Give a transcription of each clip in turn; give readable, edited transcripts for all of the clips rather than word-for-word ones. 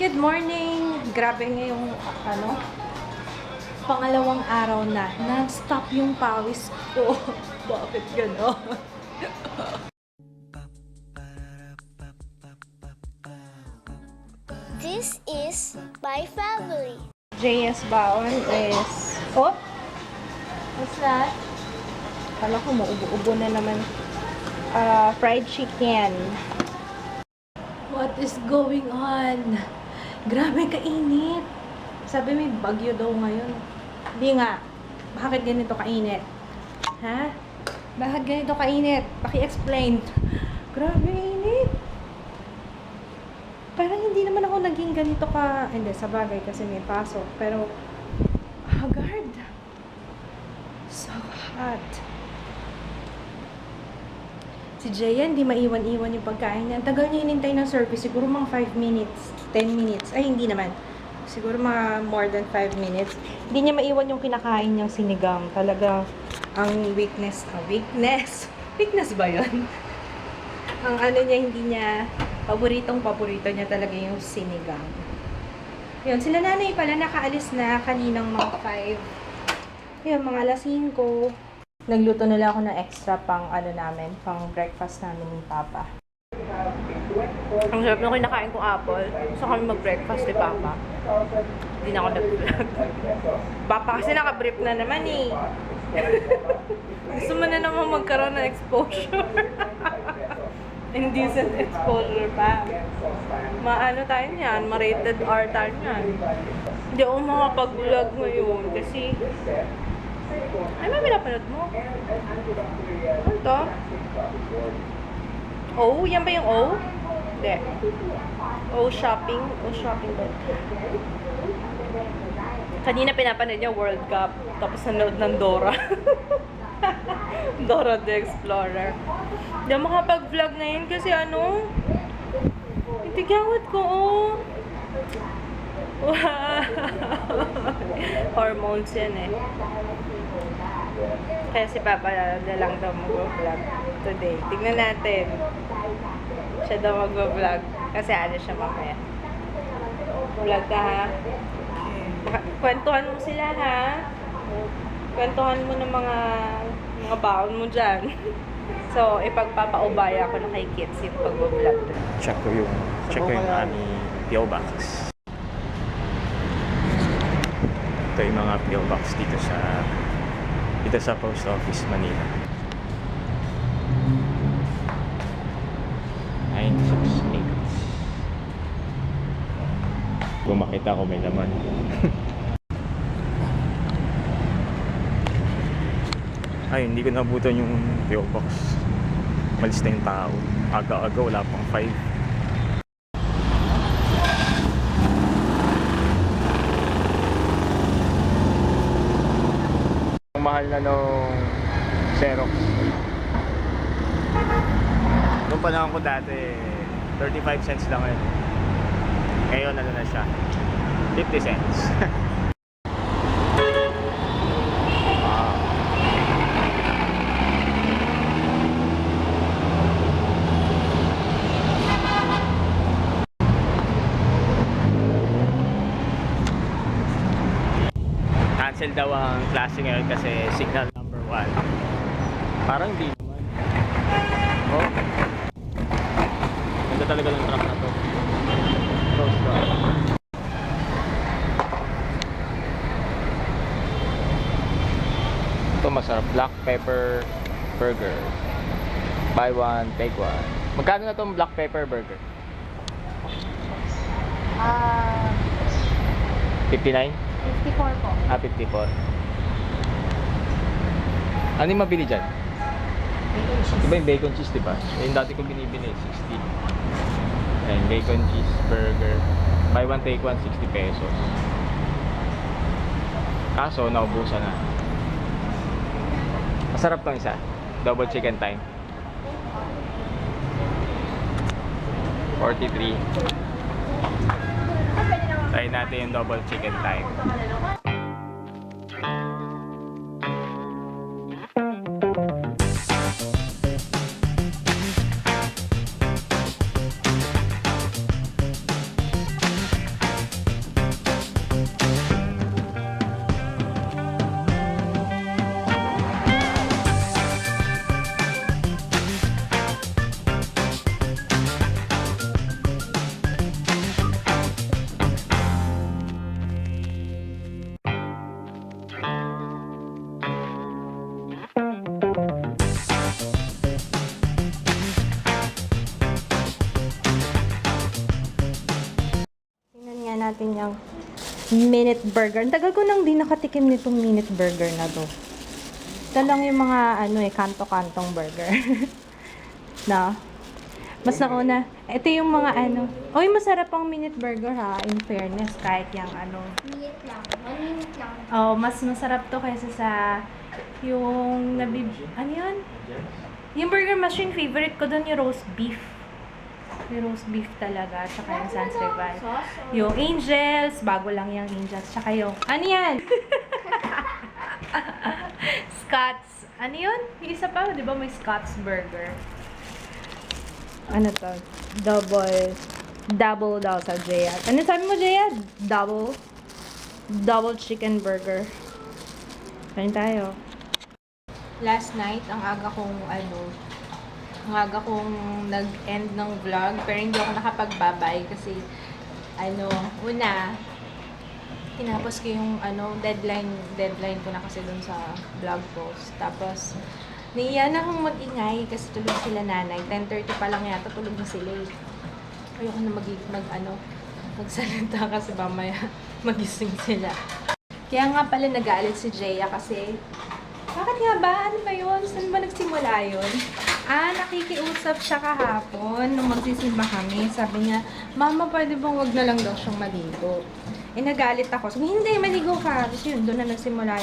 Good morning! Grabe ngayong pangalawang araw na non-stop yung pawis ko. Bakit gano'n? This is my family. JS Baon is... Oh! What's that? Kala ko maubo-ubo na naman. Fried chicken. What is going on? Grabe kainit. Sabi may bagyo daw ngayon. Hindi nga. Bakit ganito kainit? Ha? Bakit ganito kainit? Paki-explain. Grabe init. Parang hindi naman ako naging ganito ka... Hindi, sa bagay kasi may pasok. Pero, haggard. So hot. Si Jayan, di maiwan-iwan yung pagkain niya. Ang tagal niya hinintay ng service. Siguro mga 5 minutes, 10 minutes. Ay, hindi naman. Siguro mga more than 5 minutes. Hindi niya maiwan yung kinakain niyang sinigang. Talaga, ang weakness. Weakness ba yun? Ang ano niya, hindi niya, paborito niya talaga yung sinigang. Yun, sila nanay pala nakaalis na kaninang mga 5. Yun, mga alas 5. Nagluto nila ako ng extra pang pang breakfast namin ni Papa. Ang sarap na kinakain kong apple. Gusto kami mag-breakfast ni Papa. Hindi na ako nag-vlog. Papa kasi naka-brief na naman eh. Gusto mo na naman magkaroon ng exposure. Indecent exposure pa. Maano tayo niyan? Ma-rated R tayo niyan. Hindi ako makapag-vlog ngayon kasi ay, may pinapanood mo? Ano to? O? Yan ba yung O? Hindi. O shopping? O shopping ba? Kanina pinapanood niya World Cup. Tapos nanood ng Dora. Dora the Explorer. Hindi ako makapag-vlog na yun kasi itigawat ko Wow! Hormones yan eh. Kaya si Papa na lang daw mag-vlog today. Tignan natin. Siya daw mag-vlog. Kasi siya mamaya. Vlog ka ha? Kwentuhan mo sila ha? Kwentuhan mo ng mga baon mo dyan. So, ipagpapaubaya ko na kay Kids yung pag-vlog. Check ko yung aming PO Box. Ito yung mga PO Box dito sa Post Office, Manila. 968. Kung makita ko may laman. Ay, hindi ko nabutan yung PO Box. Malis na yung tao. Aga-aga, wala pang 5. Mahal na nung Xerox. Nung panahon ko dati 35 cents lang yun. Ngayon na siya 50 cents. Cancel daw ang klase ngayon kasi signal number 1. Parang di naman. Oh. Ganda talaga ng truck na to. Close door. Ito masarap. Black pepper burger. Buy one, take one. Magkano na itong black pepper burger? 59? 54 po. 54. Ano yung mabili dyan? Bacon cheese. Diba yung bacon cheese, diba? Yung dati ko binibili, 60. Ayan, bacon cheese burger. Buy one, take one, 60 pesos. Kaso, naubusan na. Masarap tong isa. Double chicken time. 43. Try natin yung double chicken time. natin yung minute burger. Ang tagal ko nang di nakatikim nitong minute burger na to. Ito lang yung mga, kanto-kantong burger. Na? Mas nauna. Ito yung mga Oy, masarap ang minute burger ha. In fairness, kahit yung Minute lang. 1 minute lang. Oh, mas masarap to kaysa sa yung ano yun? Yung burger machine, favorite ko doon yung roast beef. Yung roast beef talaga. Tsaka yung Sans Rival. Yung Angels, bago lang yung Angels. Tsaka yung, ano yan? Scott's. Ano yun? Yung isa pa, di ba may Scott's burger? Ano to? Double daw sa Jaya. Ano sabi mo, Jaya? Double chicken burger. Kain tayo. Last night, ang aga kong nag-end ng vlog, pero hindi ako nakapagbabay kasi, una, tinapos ko yung, deadline ko na kasi dun sa vlog post. Tapos, naiyan akong mag-ingay kasi tulog sila nanay. 10:30 pa lang yata, tulog na sila eh. Ayoko na magsalita kasi mamaya magising sila. Kaya nga pala nag-aalit si Jaya kasi, bakit nga ba? Ano ba yun? Saan ba nagsimula yun? Nakikiusap siya kahapon nung magsisimba kami. Sabi niya, Mama, pwede bang wag na lang daw siyang maligo? Nagalit ako. Sabi, hindi, maligo ka. Tapos yun, doon na nagsimula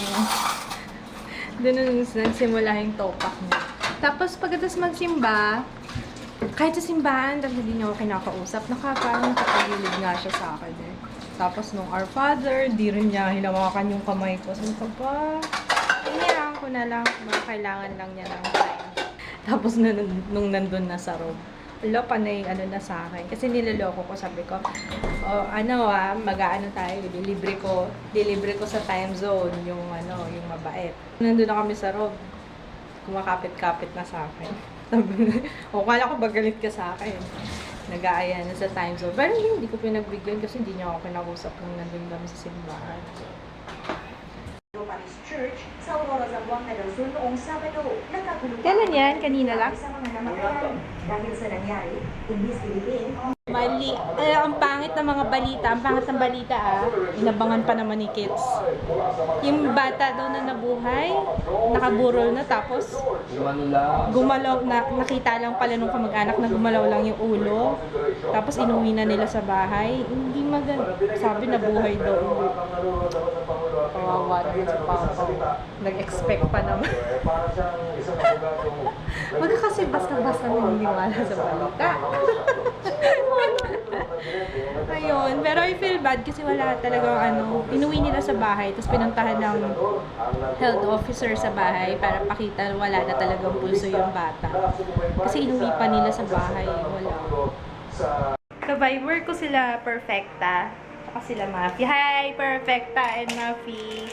yung topak niya. Tapos pagkatapos magsimba, kahit sa simbahan, tapos hindi niya ako kinakausap, parang nakapagilid nga siya sa akin eh. Tapos nung Our Father, di rin niya hinawakan yung kamay ko. Sabi ko pa, hinayaan ko na lang, mga kailangan lang niya ng time. Tapos nung nandun na sa room, panay na sa akin. Kasi niloloko ko, sabi ko, mag-aano tayo, dilibre ko sa time zone, yung mabait. Nandun na kami sa room, kumakapit-kapit na sa akin. Kala ko bagalit ka sa akin. Nag-aaya na sa time zone. Pero hindi ko pinagbigyan kasi hindi niya ako kinakusap nung nandun kami sa simbahan. Church sa Aurora, Zamboanga del Sur noong Sabado. Nagkaguluhan. Kailan yan? Kanina lang? Sa mga namatayan dahil sa nangyari, imbis Pilipin. Mali. Ang pangit ng mga balita. Ang pangit ng balita Inabangan pa naman ni Kids. Yung bata daw na nabuhay, nakaburol na tapos gumalaw na, nakita lang pala nung kamag-anak na gumalaw lang yung ulo. Tapos inuwi na nila sa bahay. Hindi maganda. Sabi nabuhay daw. Kawawa naman si Papa. Nag-expect pa naman. Wag kasi basta-basta naniniwala sa balita. Ayun, pero I feel bad kasi wala talagang inuwi nila sa bahay, tapos pinuntahan ng health officer sa bahay para pakita wala na talagang pulso yung bata. Kasi inuwi pa nila sa bahay, wala. Ka-Viber ko sila Perfecta, saka sila Mafi. Hi, Perfecta and Mafi.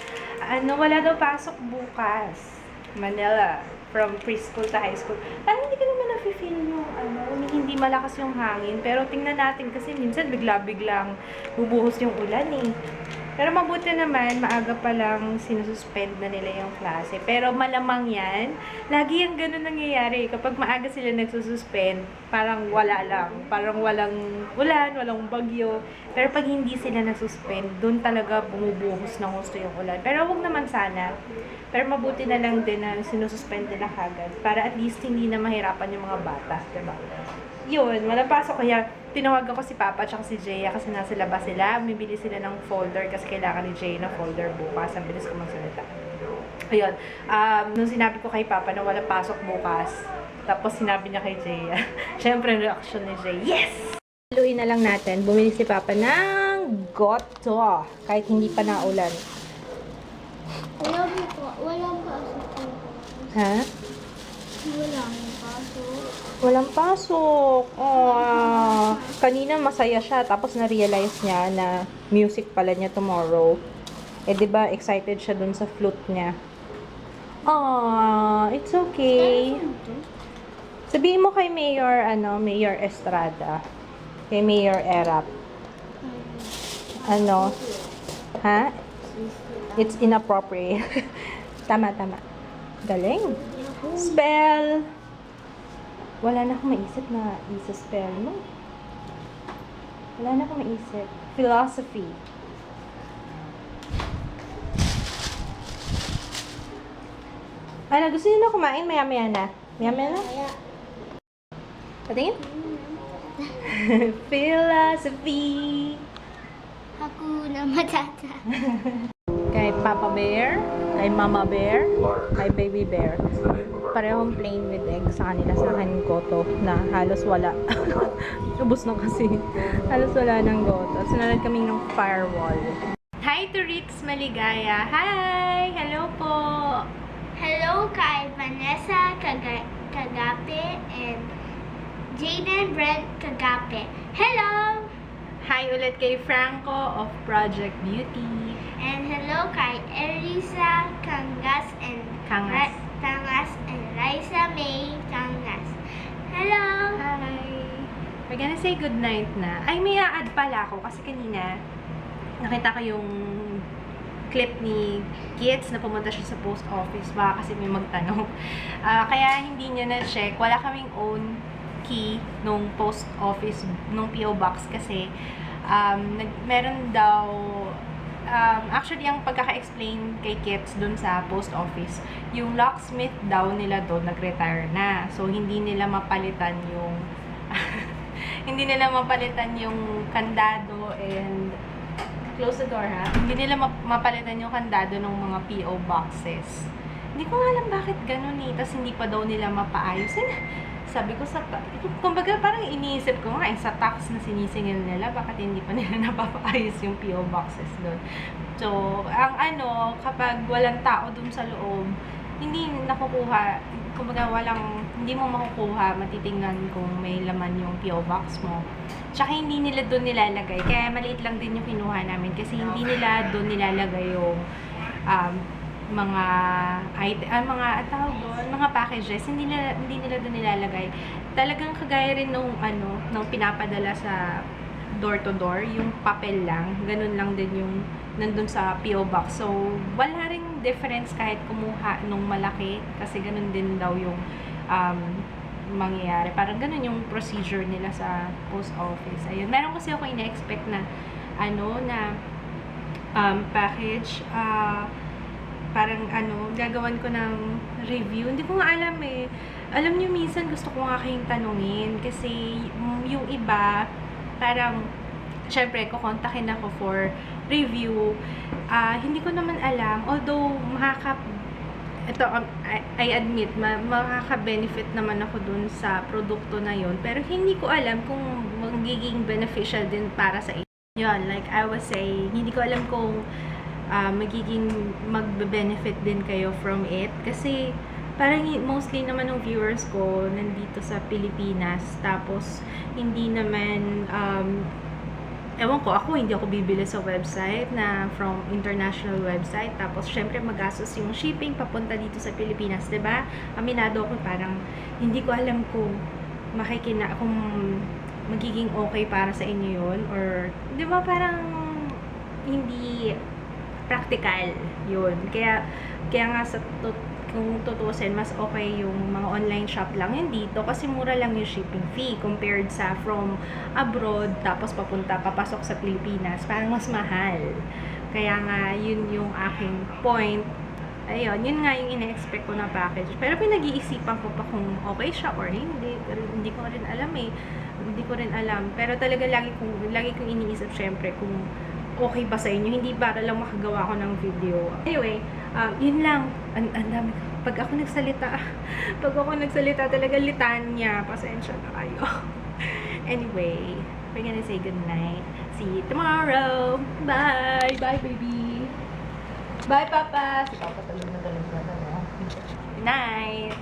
Wala daw pasok bukas. Manila. From preschool to high school. Parang hindi ko naman na-feel yung hindi malakas yung hangin. Pero tingnan natin kasi minsan bigla-biglang bubuhos yung ulan eh. Pero mabuti naman, maaga pa lang sinususpend na nila yung klase. Pero malamang yan, lagi yung ganun nangyayari. Kapag maaga sila nagsususpend, parang wala lang. Parang walang ulan, walang bagyo. Pero pag hindi sila nagsuspend, doon talaga bumubuhos ng gusto yung ulan. Pero wag naman sana. Pero mabuti na lang din na sinususpend nila kagad. Para at least hindi na mahirapan yung mga bata. Diba? Yun, malapasok kaya tinawag ako si Papa at si Jaya kasi nasa labas sila. Bibili sila ng folder kasi kailangan ni Jaya ng folder bukas. Ang bilis ko magsalita. Ayun, nung sinabi ko kay Papa na wala pasok bukas, tapos sinabi niya kay Jaya, syempre reaction ni Jaya, yes! Haluin na lang natin. Bumili si Papa ng goto kahit hindi pa naulan. Walang pasok. Ha? Walang pasok. Walang pasok. Kanina masaya siya tapos na-realize niya na music pala niya tomorrow. Diba excited siya dun sa flute niya. It's okay. Sabihin mo kay Mayor Mayor Estrada. Kay Mayor Erap. Ha? It's inappropriate. Tama. Galing. Spell. Wala na akong maisip na isa-spell mo. Wala na akong maisip. Philosophy. Ano, gusto niyo na kumain? Maya-maya na. Maya-maya na? Kaya, Patingin? Philosophy. Hakuna Matata. Kay Papa Bear, kay Mama Bear, kay Baby Bear. Parehong plain with egg sa kanila. Sa akin goto na halos wala. Ubus na kasi. Halos wala ng goto. Sunod kami ng firewall. Hi to Rix Maligaya. Hi! Hello po! Hello kay Vanessa Kagape and Jaden Brent Kagape. Hello! Hi ulit kay Franco of Project Beauty. And hello kay Elisa Kangas and Kangas. Kangas and Liza May Kangas. Hello! Hi! We're gonna say goodnight na. Ay, may a-add pala ako kasi kanina nakita ko yung clip ni Kids na pumunta siya sa post office. Baka kasi may magtanong. Kaya hindi niya na-check. Wala kaming own key nung post office, nung PO box kasi meron daw actually ang pagkaka-explain kay Kids dun sa post office, yung locksmith daw nila doon nag-retire na. So hindi nila mapalitan yung hindi nila mapalitan yung kandado and close the door ha. Hindi nila mapalitan yung kandado ng mga PO boxes. Hindi ko alam bakit ganun eh. Tapos hindi pa daw nila mapaayos. Sabi ko kumbaga parang iniisip ko nga sa tax na sinisingil nila, bakit hindi pa nila napapaayos yung PO boxes doon. So, ang kapag walang tao doon sa loob, hindi nakukuha, kumbaga hindi mo makukuha, matitingnan kung may laman yung PO box mo. Tsaka hindi nila doon nilalagay, kaya maliit lang din yung kinuha namin kasi hindi nila doon nilalagay yung mga mga packages, hindi nila doon nilalagay. Talagang kagaya rin nung pinapadala sa door to door, yung papel lang, ganun lang din yung nandun sa PO box. So, wala ring difference kahit kumuha nung malaki kasi ganun din daw yung mangyayari. Parang ganun yung procedure nila sa post office. Ayun, meron kasi ako ina-expect na package, parang gagawan ko ng review. Hindi ko nga alam eh. Alam niyo, minsan gusto ko nga kayong tanungin kasi yung iba, parang, syempre, kukontakin ako for review. Hindi ko naman alam. Although, I admit, makaka-benefit naman ako dun sa produkto na yon. Pero hindi ko alam kung magiging beneficial din para sa inyo. Yun, like I was saying, hindi ko alam kung magiging magbe-benefit din kayo from it kasi parang mostly naman ng viewers ko nandito sa Pilipinas, tapos hindi naman ewan ko, hindi ako bibili sa website na from international website, tapos syempre magastos yung shipping papunta dito sa Pilipinas, 'di ba? Aminado ako, parang hindi ko alam kung kung magiging okay para sa inyo yun, or 'di ba parang hindi practical yun. Kaya nga kung tutusin, mas okay yung mga online shop lang yun dito kasi mura lang yung shipping fee compared sa from abroad tapos papasok sa Pilipinas, parang mas mahal. Kaya nga yun yung aking point. Ayun, yun nga yung ina-expect ko na package. Pero pinag-iisipan ko pa kung okay siya or hindi. Pero hindi ko rin alam eh. Hindi ko rin alam. Pero talaga lagi kong iniisip syempre kung okay ba sa inyo, hindi para lang makagawa ko ng video. Anyway, yun lang. Ang dami. Pag ako nagsalita, talaga litanya. Pasensya na kayo. Anyway, we're gonna say goodnight. See you tomorrow. Bye! Bye, baby! Bye, Papa! Si Papa talong na. Good night!